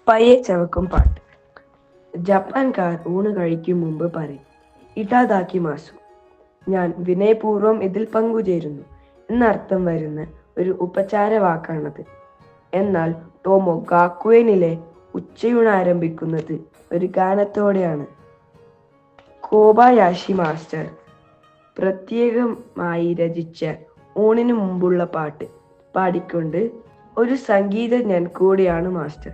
പയ്യെ ചവക്കും പാട്ട്. ജപ്പാൻകാർ ഊണ് കഴിക്കും മുമ്പ് പറയും, ഇടാദാക്കി മാസു. ഞാൻ വിനയപൂർവ്വം ഇതിൽ പങ്കുചേരുന്നു എന്നർത്ഥം വരുന്ന ഒരു ഉപചാര വാക്കാണത്. എന്നാൽ ടോമോ ഗാക്കുവേനിലെ ഉച്ചയൂണ് ആരംഭിക്കുന്നത് ഒരു ഗാനത്തോടെയാണ്. കോബായാഷി മാസ്റ്റർ പ്രത്യേകമായി രചിച്ച ഊണിനു മുമ്പുള്ള പാട്ട് പാടിക്കൊണ്ട് ഒരു സംഗീതജ്ഞൻ കൂടിയാണ് മാസ്റ്റർ.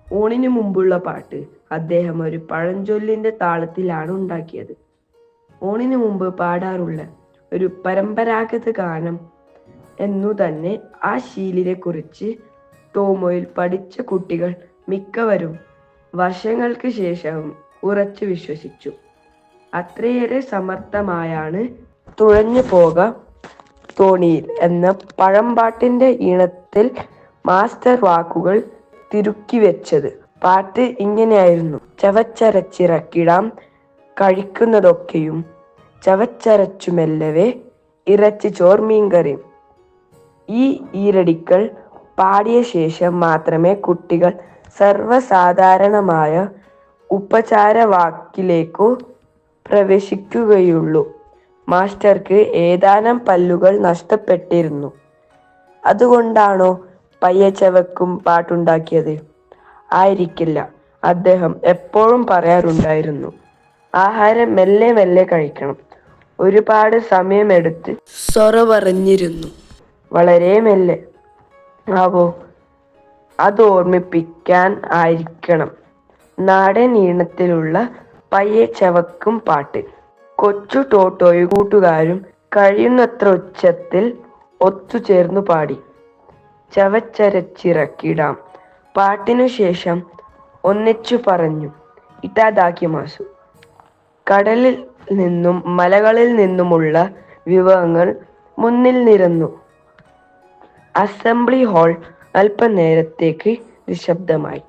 ഊണിനു മുമ്പുള്ള പാട്ട് അദ്ദേഹം ഒരു പഴഞ്ചൊല്ലിന്റെ താളത്തിലാണ് ഉണ്ടാക്കിയത്. ഊണിനു മുമ്പ് പാടാറുള്ള ഒരു പരമ്പരാഗത ഗാനം എന്നു തന്നെ ആ ശീലിനെ കുറിച്ച് ടോമോയിൽ പഠിച്ച കുട്ടികൾ മിക്കവരും വർഷങ്ങൾക്ക് ശേഷം ഉറച്ചു വിശ്വസിച്ചു. അത്രയേറെ സമർത്ഥമായാണ് തുഴഞ്ഞു പോക തോണിയിൽ എന്ന പഴംപാട്ടിന്റെ ഈണത്തിൽ മാസ്റ്റർ വാക്കുകൾ തിരുക്കി വെച്ചത്. പാട്ട് ഇങ്ങനെയായിരുന്നു: ചവച്ചരച്ചിറക്കിടാം കഴിക്കുന്നതൊക്കെയും, ചവച്ചരച്ചു മെല്ലവേ ഇറച്ചി ചോർ മീൻകറിയും. ഈ ഈരടികൾ പാടിയ ശേഷം മാത്രമേ കുട്ടികൾ സർവ്വസാധാരണമായ ഉപചാരവാക്കിലേക്കു പ്രവേശിക്കുകയുള്ളൂ. മാസ്റ്റർക്ക് ഏതാനും പല്ലുകൾ നഷ്ടപ്പെട്ടിരുന്നു. അതുകൊണ്ടാണോ പയ്യെ ചവക്കും പാട്ടുണ്ടാക്കിയത്? ആയിരിക്കില്ല. അദ്ദേഹം എപ്പോഴും പറയാറുണ്ടായിരുന്നു, ആഹാരം മെല്ലെ മെല്ലെ കഴിക്കണം. ഒരുപാട് സമയമെടുത്ത് സൊറ പറഞ്ഞിരുന്നു. വളരെ മെല്ലെ. ആവോ, അത് ഓർമ്മിപ്പിക്കാൻ ആയിരിക്കണം നാടൻ ഈണത്തിലുള്ള പയ്യെ ചവക്കും പാട്ട്. കൊച്ചു ടോട്ടോയും കൂട്ടുകാരും കഴിയുന്നത്ര ഉച്ചത്തിൽ ഒത്തുചേർന്നു പാടി. ചവച്ചരച്ചിറക്കിടാം. പാട്ടിനു ശേഷം ഒന്നിച്ചു പറഞ്ഞു, ഇടാദാക്കി മാസു. കടലിൽ നിന്നും മലകളിൽ നിന്നുമുള്ള വിഭവങ്ങൾ മുന്നിൽ നിരന്നു. അസംബ്ലി ഹാൾ അല്പനേരത്തേക്ക് നിശബ്ദമായി.